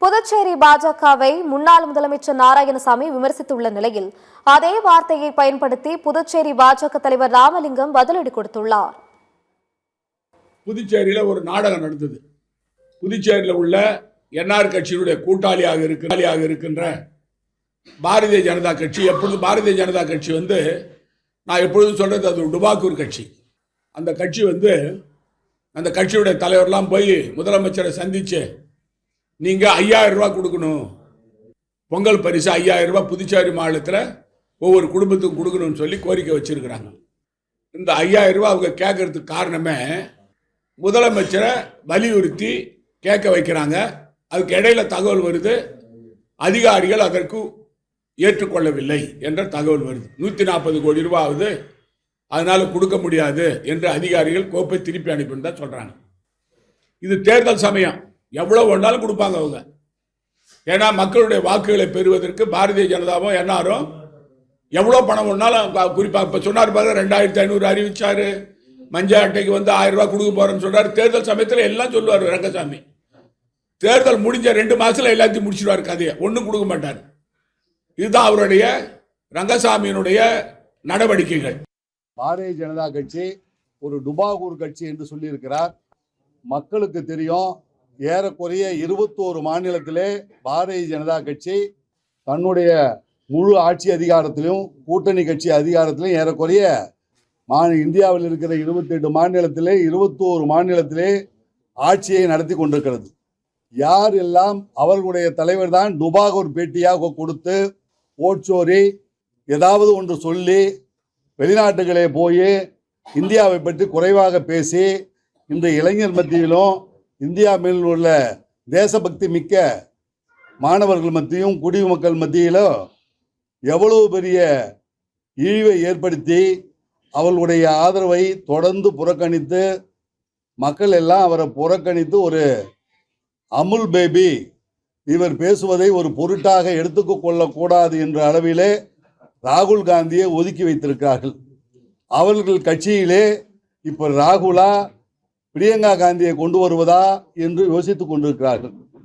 புதுச்சேரி பாஜகவை முன்னாள் முதலமைச்சர் நாராயணசாமி விமர்சித்துள்ள நிலையில் அதே வார்த்தையை பயன்படுத்தி புதுச்சேரி பாஜக தலைவர் ராமலிங்கம் பதிலடி கொடுத்துள்ளார். புதுச்சேரியில் ஒரு நாடகம் நடந்தது. புதுச்சேரியில் உள்ள என்ஆர் கட்சியினுடைய கூட்டாளியாக இருக்கின்ற பாரதிய ஜனதா கட்சி, எப்பொழுதும் பாரதிய ஜனதா கட்சி நான் எப்பொழுதும் சொல்றது அது டுபாக்கூர் கட்சி. அந்த கட்சி அந்த கட்சியுடைய தலைவர்லாம் போய் முதலமைச்சரை சந்திச்சு, நீங்க 5000 ரூபாய் கொடுக்கணும், பொங்கல் பரிசு 5000 ரூபாய் புதுச்சேரி மாநிலத்தில் ஒவ்வொரு குடும்பத்துக்கும் கொடுக்கணும்னு சொல்லி கோரிக்கை வச்சிருக்கிறாங்க. இந்த 5000 ரூபாய் அவங்க கேட்கறதுக்கு காரணமே முதலமைச்சரை வலியுறுத்தி கேட்க வைக்கிறாங்க. அதுக்கு இடையில தகவல் வருது, அதிகாரிகள் அதற்கு ஏற்றுக்கொள்ளவில்லை என்ற தகவல் வருது. 140 கோடி ரூபாய் ஆகுது, அதனால கொடுக்க முடியாது என்று அதிகாரிகள் கோப்பை திருப்பி அனுப்பின்னு தான் சொல்றாங்க. இது தேர்தல் சமயம், எவ்வளவு வேணாலும் கொடுப்பாங்க அவங்க. ஏன்னா மக்களுடைய வாக்குகளை பெறுவதற்கு பாரதிய ஜனதாவும் என்ஆரும் எவ்வளவு பணம் வேணாலும், குறிப்பாக இப்ப சொன்னார் பாருங்க, 2500 அறிவிச்சாரு, மஞ்சள் அட்டைக்கு 1000 ரூபாய் கொடுக்க போறேன்னு சொல்றாரு. தேர்தல் சமயத்தில் எல்லாம் சொல்லுவார் ரங்கசாமி. தேர்தல் முடிஞ்ச 2 மாசத்துல எல்லாத்தையும் முடிச்சிடுவார் கதையை, ஒன்றும் கொடுக்க மாட்டார். இதுதான் அவருடைய ரங்கசாமியினுடைய நடவடிக்கைகள். பாரதிய ஜனதா கட்சி ஒரு டுபாகூர் கட்சி என்று சொல்லியிருக்கிறார். மக்களுக்கு தெரியும், ஏறக்குறைய 21 மாநிலத்திலே பாரதிய ஜனதா கட்சி தன்னுடைய முழு ஆட்சி அதிகாரத்திலும் கூட்டணி கட்சி அதிகாரத்திலும் ஏறக்குறைய இந்தியாவில் இருக்கிற 28 மாநிலத்திலே 21 மாநிலத்திலே ஆட்சியை நடத்தி கொண்டிருக்கிறது. யார் எல்லாம் அவர்களுடைய தலைவர் தான் டுபாகூர் பேட்டியாக கொடுத்து ஓட்சோரி ஏதாவது ஒன்று சொல்லி வெளிநாட்டுகளே போய் இந்தியாவை பற்றி குறைவாக பேசி இந்த இளைஞர் மத்தியிலும் இந்தியா மேல் உள்ள தேசபக்தி மிக்க மாணவர்கள் மத்தியும் குடிமக்கள் மத்தியிலும் எவ்வளவு பெரிய இழிவை ஏற்படுத்தி அவர்களுடைய ஆதரவை தொடர்ந்து புறக்கணித்து மக்கள் எல்லாம் அவரை புறக்கணித்து ஒரு அமுல் பேபி இவர் பேசுவதை ஒரு பொருட்டாக எடுத்துக்க கொள்ளக்கூடாது என்ற அளவிலே ராகுல் காந்தியை ஒதுக்கி வைத்திருக்கிறார்கள். அவர்கள் கட்சியிலே இப்போ ராகுலா பிரியங்கா காந்தியை கொண்டு வருவதா என்று யோசித்துக் கொண்டிருக்கிறார்கள்.